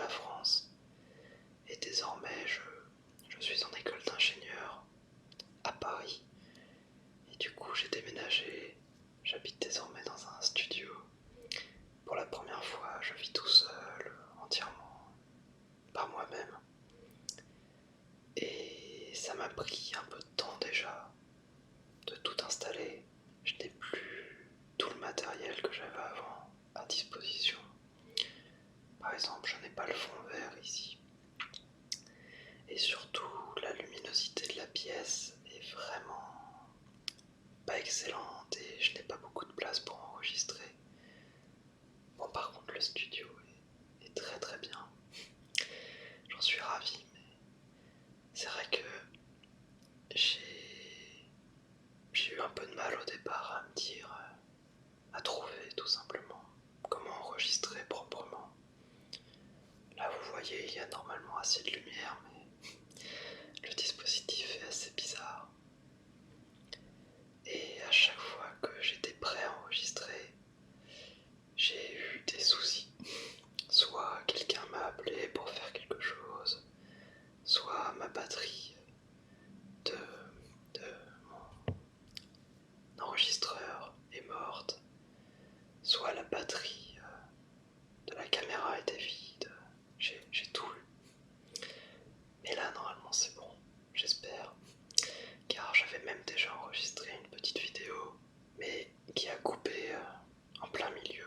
la France. Et désormais, je suis en école d'ingénieur à Paris. Et du coup, j'ai déménagé. J'habite désormais dans un studio. Pour la première fois, je vis tout seul, entièrement par moi-même. Et ça m'a pris un peu de temps déjà de tout installer. Je n'ai plus tout le matériel que j'avais avant à disposition. Par exemple, je n'ai pas le fond vert ici. Et surtout, la luminosité de la pièce est vraiment pas excellente et je n'ai pas beaucoup de place pour enregistrer. Bon, par contre, le studio est très très bien. J'en suis ravi, mais c'est vrai que j'ai eu un peu de mal au départ à me dire, à trouver tout simplement comment enregistrer proprement. Là, vous voyez, il y a normalement assez de lumière, mais le dispositif est assez bizarre. Et à chaque fois que j'étais prêt à enregistrer, j'ai eu des soucis. Soit quelqu'un m'a appelé pour faire quelque chose, soit ma batterie de mon enregistreur est morte, soit la batterie de la caméra était vide. J'ai tout eu. Mais là, normalement, c'est bon, j'espère. Car j'avais même déjà enregistré une petite vidéo, mais qui a coupé en plein milieu.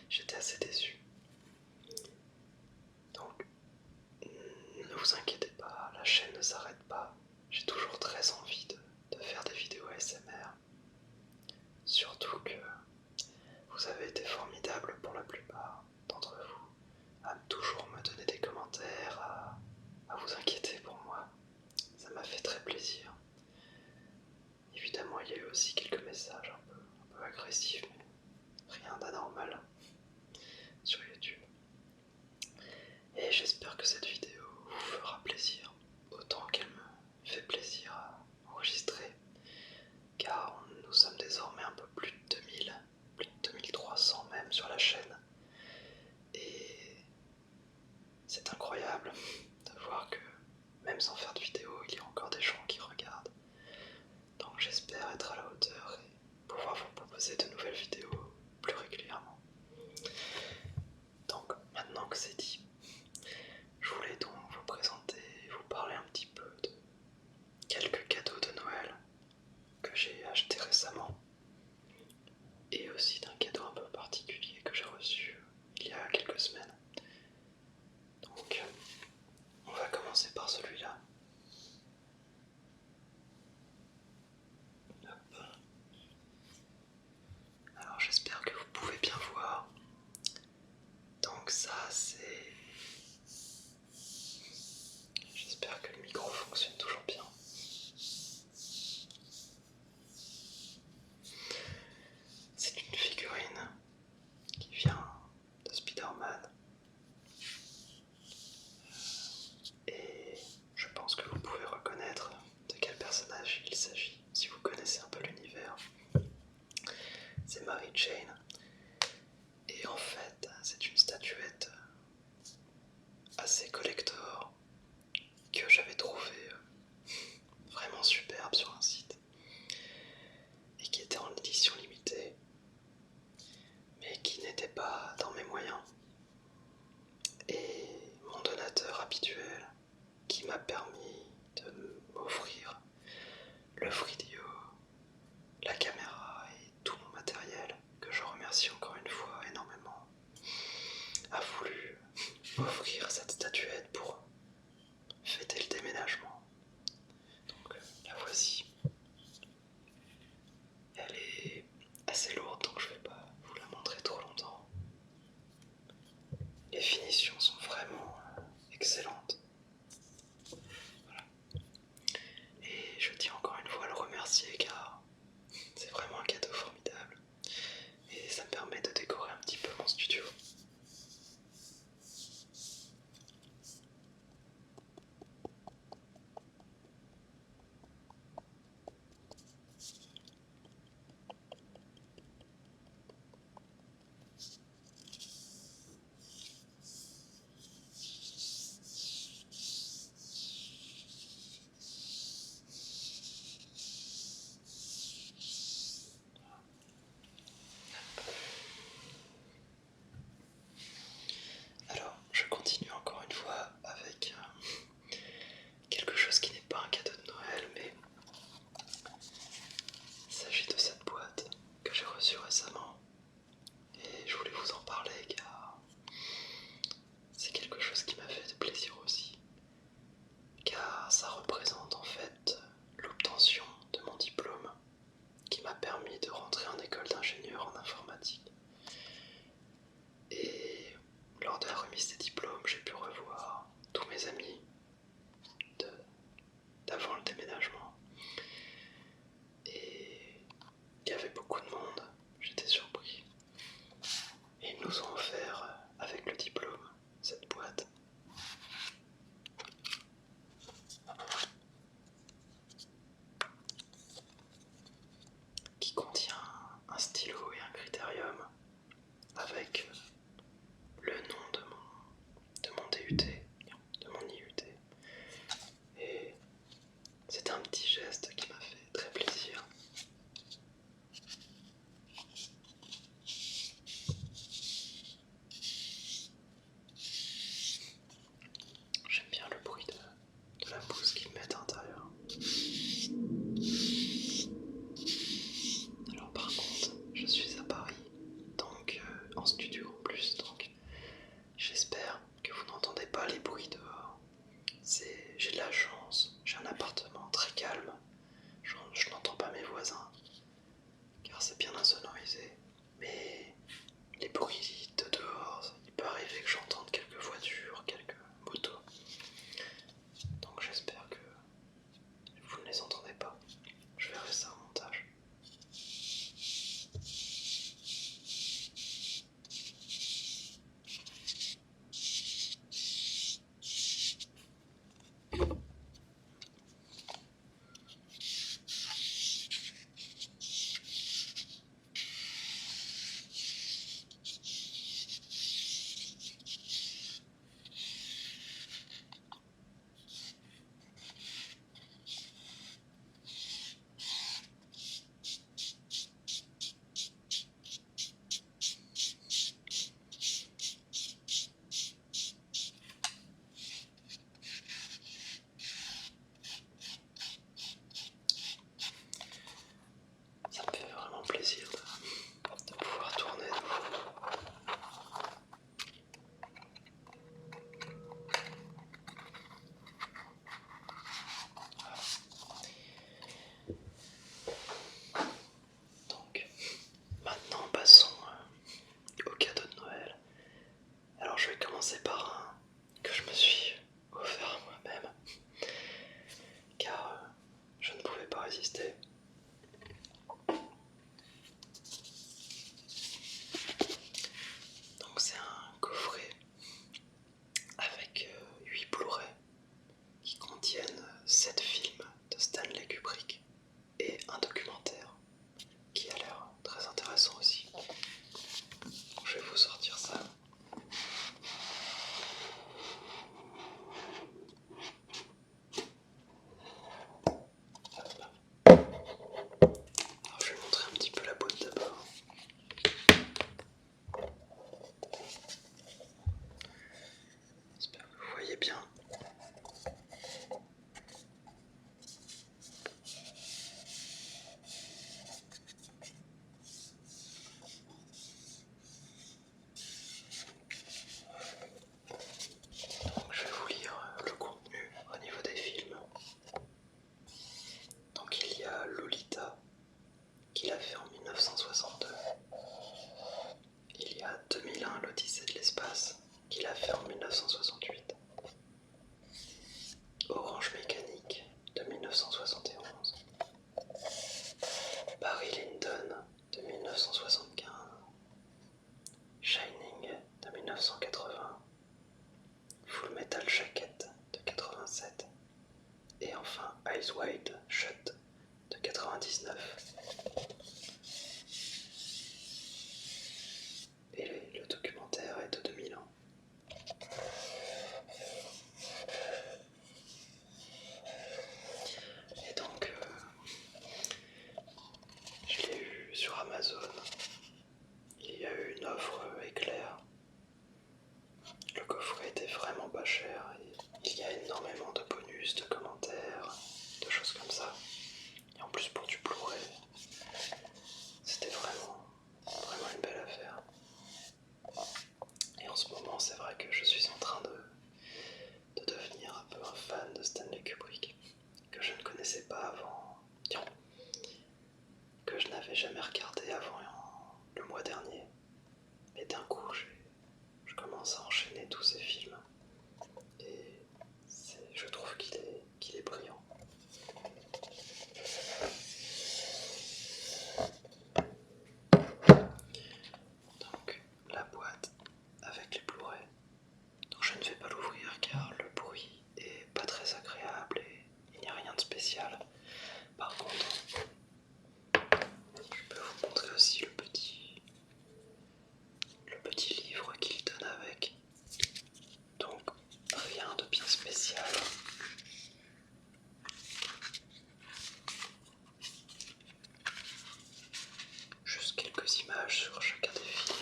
J'étais assez déçu. Donc, ne vous inquiétez pas, la chaîne ne s'arrête pas. J'ai toujours très envie de faire des vidéos ASMR. Surtout que vous avez été formidables pour la plupart d'entre vous, à toujours me donner des commentaires, à vous inquiéter pour moi. Ça m'a fait très plaisir. Évidemment, il y a eu aussi quelques messages un peu agressifs, mais rien d'anormal sur YouTube. Et j'espère que cette vidéo vous fera plaisir, autant qu'elle me fait plaisir à enregistrer, car nous sommes désormais un peu plus de 2000, plus de 2300 même sur la chaîne. Et c'est incroyable de voir que même sans faire de vidéo, il y a encore des gens qui regardent. Donc j'espère être à la hauteur et pouvoir vous proposer de nouvelles vidéos plus régulièrement. Donc maintenant que c'est dit, je voulais donc vous présenter et vous parler un petit peu de quelques cadeaux de Noël que j'ai achetés récemment et aussi d'un cadeau un peu particulier que j'ai reçu il y a quelques semaines. Donc on va commencer par celui-là. Hop. Alors j'espère que vous pouvez bien voir. Donc ça c'est... J'espère que le micro fonctionne toujours bien. C'est une figurine qui vient de Spider-Man. Et je pense que vous pouvez reconnaître de quel personnage il s'agit, si vous connaissez un peu l'univers. C'est Mary Jane. Et en fait, c'est une statuette assez collector que j'avais trouvée vraiment superbe sur un site et qui était en édition limitée, mais qui n'était pas dans mes moyens. Et mon donateur habituel qui m'a permis de m'offrir le Fridio, la caméra et tout mon matériel, que je remercie encore une fois énormément, a voulu m'offrir cette statuette pour fêter le déménagement. Donc la voici. Elle est assez lourde, donc je ne vais pas vous la montrer trop longtemps. Les finitions sont vraiment excellentes. Voilà. Et je tiens encore une fois à le remercier car c'est vraiment un cadeau formidable. Et ça me permet de décorer un petit peu mon studio. Ça me fait vraiment plaisir de pouvoir tourner de nouveau. Donc, maintenant passons au cadeau de Noël. Alors je vais commencer par un que je me suis offert à moi-même, car je ne pouvais pas résister. Donc c'est un coffret avec 8 Blu-ray qui contiennent 7 films de Stanley Kubrick et un documentaire qui a l'air très intéressant aussi. Je vais vous sortir ça. Alors je vais montrer un petit peu la boîte d'abord. J'espère que vous voyez bien. Donc je vais vous lire le contenu au niveau des films. Donc il y a Lolita qu'il a fait en 1962. Il y a 2001 l'Odyssée de l'espace qu'il a fait en 1968. Orange Mécanique de 1971. Barry Lyndon de 1975. Shining de 1980. Full Metal Jacket de 87. Et enfin Eyes Wide Shut de 99. Et le documentaire est de 2001. Et donc, je l'ai eu sur Amazon. Il y a eu une offre éclair. Le coffret était vraiment pas cher. Et il y a énormément de bonus, de commentaires, de choses comme ça. Et en plus pour du Blu-ray, c'était vraiment une belle affaire. Et en ce moment, c'est vrai que je suis en train de devenir un peu un fan de Stanley Kubrick, que je ne connaissais pas avant, que je n'avais jamais regardé avant le mois dernier. Et d'un coup, je commence à enchaîner tous ces films. Et je trouve qu'il est brillant. Donc, la boîte avec les Blu-ray. Donc je ne vais pas l'ouvrir car le bruit est pas très agréable et il n'y a rien de spécial. Par contre, je peux vous montrer aussi le petit livre qu'il donne avec. Donc rien de bien spécial. Juste quelques images sur chacun des films.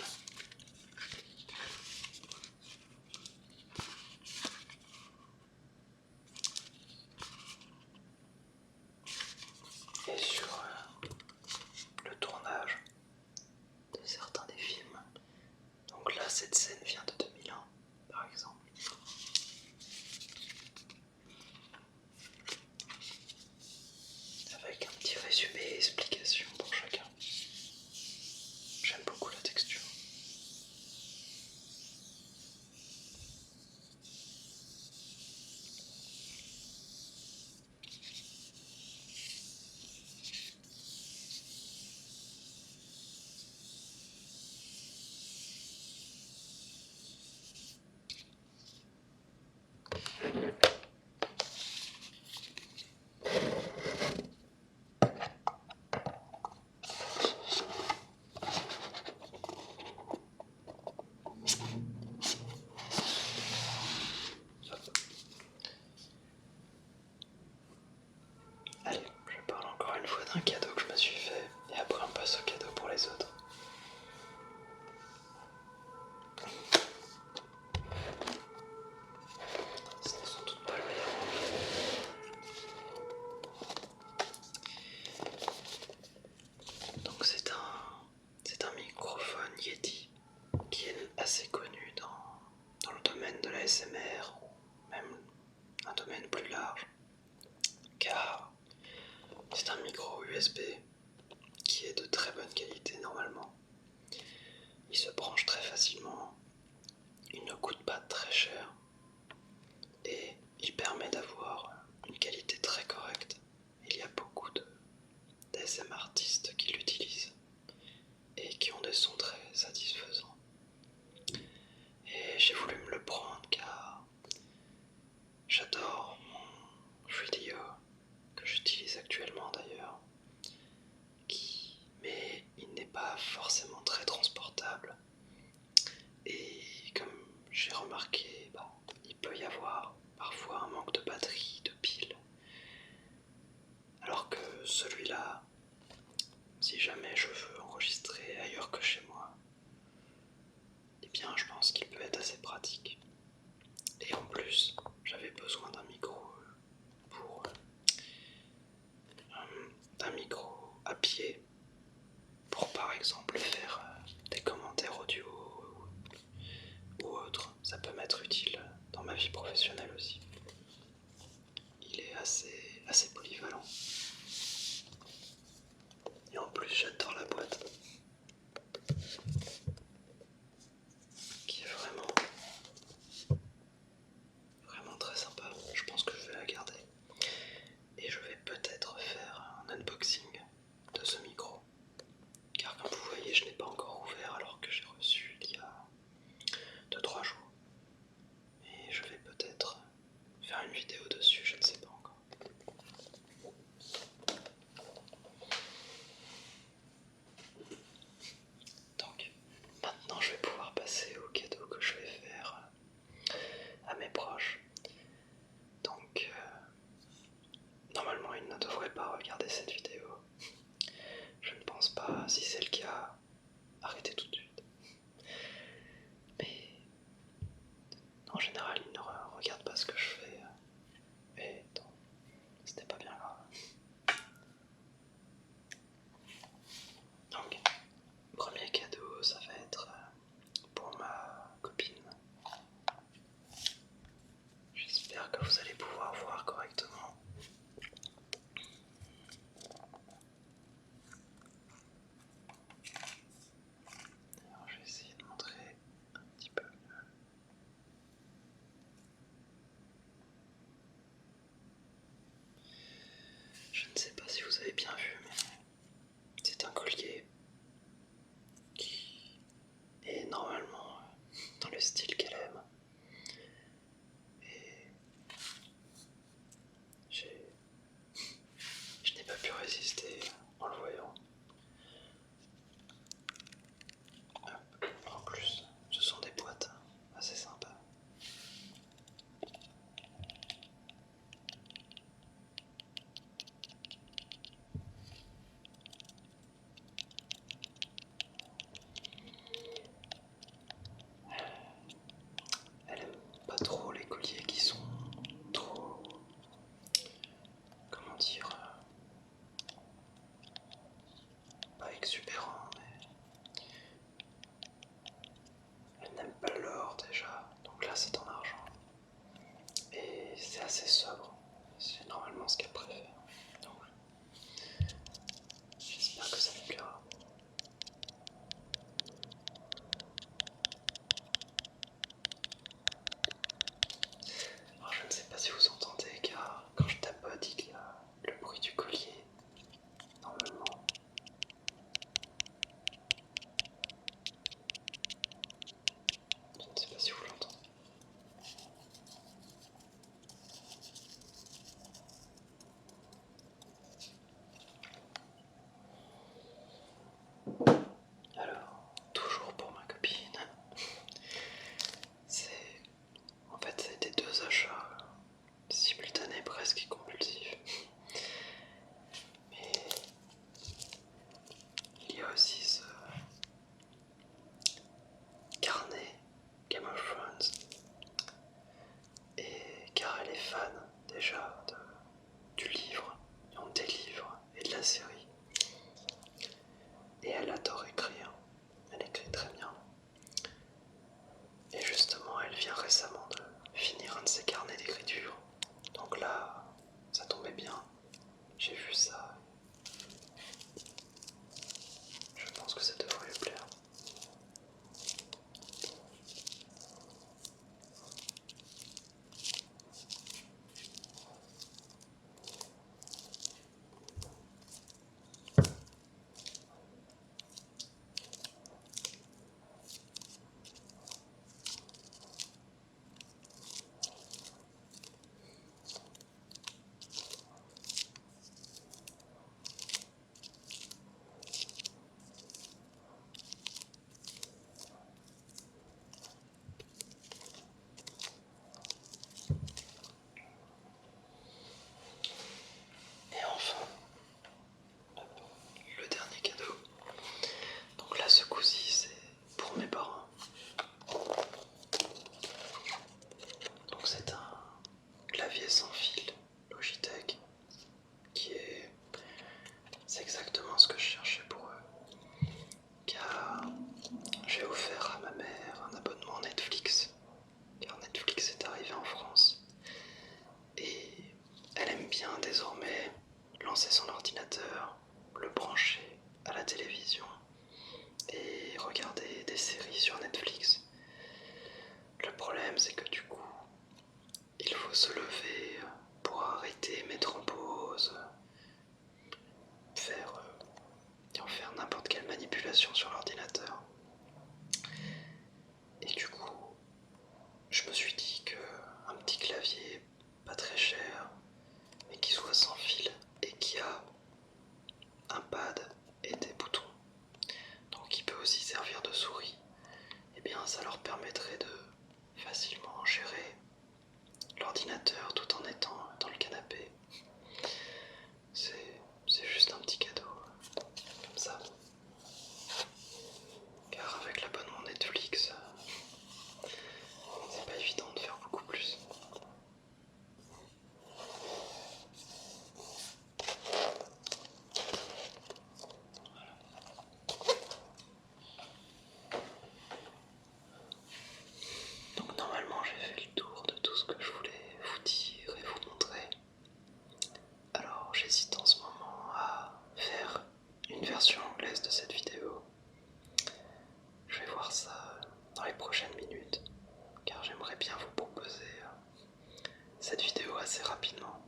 Et sur le tournage de certains des films. Donc là, cette scène vient de 2001, par exemple. Avec un petit résumé et explication pour chacun. J'aime beaucoup la texture. un domaine plus large, car c'est un micro USB qui est de très bonne qualité normalement. Il se branche très facilement, il ne coûte pas très cher et il permet d'avoir une qualité très correcte. Il y a beaucoup d'ASMR artistes qui l'utilisent et qui ont des sons très satisfaisants. Et j'ai voulu me le prendre car j'adore mon 3DO que j'utilise actuellement d'ailleurs, mais il n'est pas forcément très transportable. Et comme j'ai remarqué, il peut y avoir parfois un manque de batterie, de pile. Alors que celui-là, si jamais je veux enregistrer ailleurs que chez moi, eh bien je pense qu'il peut être assez pratique. Et en plus, j'avais besoin d'un micro pour un micro à pied pour par exemple faire des commentaires audio ou autre. Ça peut m'être utile dans ma vie professionnelle aussi. Il est assez polyvalent. Et en plus j'adore la boîte qui est vraiment très sympa. Je pense que je vais la garder. Et je vais peut-être faire un unboxing de ce micro. Car comme vous voyez, je n'ai pas encore ouvert alors que j'ai reçu il y a 2-3 jours. Et je vais peut-être faire une vidéo dessus, je ne sais pas encore. Donc maintenant je vais pouvoir passer au cadeau que je vais faire à mes proches. Donc normalement ils ne devraient pas regarder cette vidéo. Je ne pense pas, si c'est le cas, arrêtez tout de suite. Mais en général ils ne regardent pas ce que je fais. Et donc c'était pas bien grave. Donc premier cadeau, ça va être pour ma copine. J'espère que vous allez pouvoir voir correctement. Alors, je vais essayer de montrer un petit peu mieux. Je ne sais pas si vous avez bien vu, mais c'est un collier qui est normalement dans le style qu'elle aime. Et je n'ai pas pu résister en le voyant. En plus, ce sont des boîtes assez sympas. Elle aime pas trop les colliers qui sont trop, comment dire, pas exubérants, mais elle n'aime pas l'or déjà, donc là c'est en argent. Et c'est assez sobre, c'est normalement ce qu'elle préfère. Donc j'espère que ça lui plaira. Alors je ne sais pas si vous entendez, car quand je tapote, il y a le bruit du collier, normalement. Je ne sais pas si vous l'entendez. Alors, toujours pour ma copine, en fait ça a été 2 achats simultanés presque compulsifs. Mais il y a aussi ce carnet Game of Thrones. Et car elle est fan déjà du livre, donc des livres et de la série. Et elle adore écrire, elle écrit très bien. Et justement, elle vient récemment de finir un de ses carnets d'écriture. se lever pour arrêter, mettre en pause, faire n'importe quelle manipulation sur l'ordinateur. Et du coup, je me suis dit qu'un petit clavier pas très cher, mais qui soit sans fil et qui a un pad et des boutons, donc qui peut aussi servir de souris, et bien ça leur permettrait de facilement gérer l'ordinateur tout en étant dans le canapé. C'est juste un petit cadeau, comme ça. Car avec l'abonnement Netflix, c'est pas évident de faire beaucoup plus. Donc normalement j'ai fait le tour de tout ce que je voulais vous dire et vous montrer. Alors j'hésite en ce moment à faire une version anglaise de cette vidéo. Je vais voir ça dans les prochaines minutes, car j'aimerais bien vous proposer cette vidéo assez rapidement.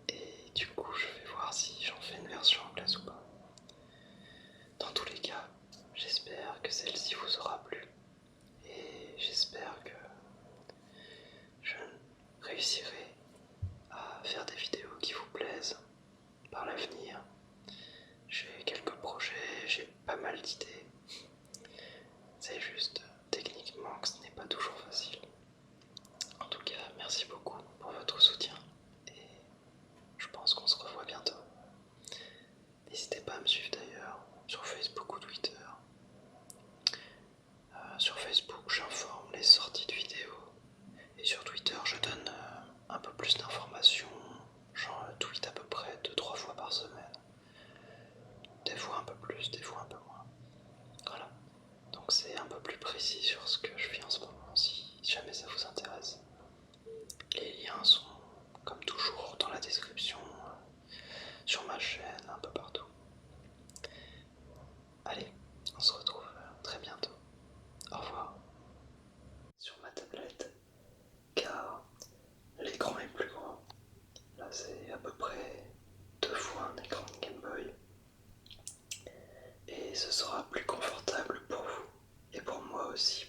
Et du coup je vais voir si j'en fais une version anglaise ou pas. Dans tous les cas, j'espère que celle-ci vous aura plu. Et j'espère que je réussirai à faire des vidéos qui vous plaisent par l'avenir. J'ai quelques projets, j'ai pas mal d'idées. C'est juste techniquement que ce n'est pas toujours facile. En tout cas, merci beaucoup pour votre soutien et je pense qu'on se revoit bientôt. N'hésitez pas à me suivre d'ailleurs sur Facebook ou Twitter. Sur Facebook, j'informe les sorties de vidéos et sur Twitter, je donne un peu plus d'informations. J'en tweet à peu près 2-3 fois par semaine. Des fois un peu plus, des fois un peu moins. Voilà. Donc c'est un peu plus précis sur ce que je fais en ce moment, si jamais ça vous intéresse. Les liens sont, comme toujours, dans la description, sur ma chaîne, un peu partout. Allez, on se retrouve très bientôt. Au revoir. Sur ma tablette, car l'écran est plus grand. Là c'est à peu près 2 fois un écran de Game Boy. Et ce sera plus confortable pour vous et pour moi aussi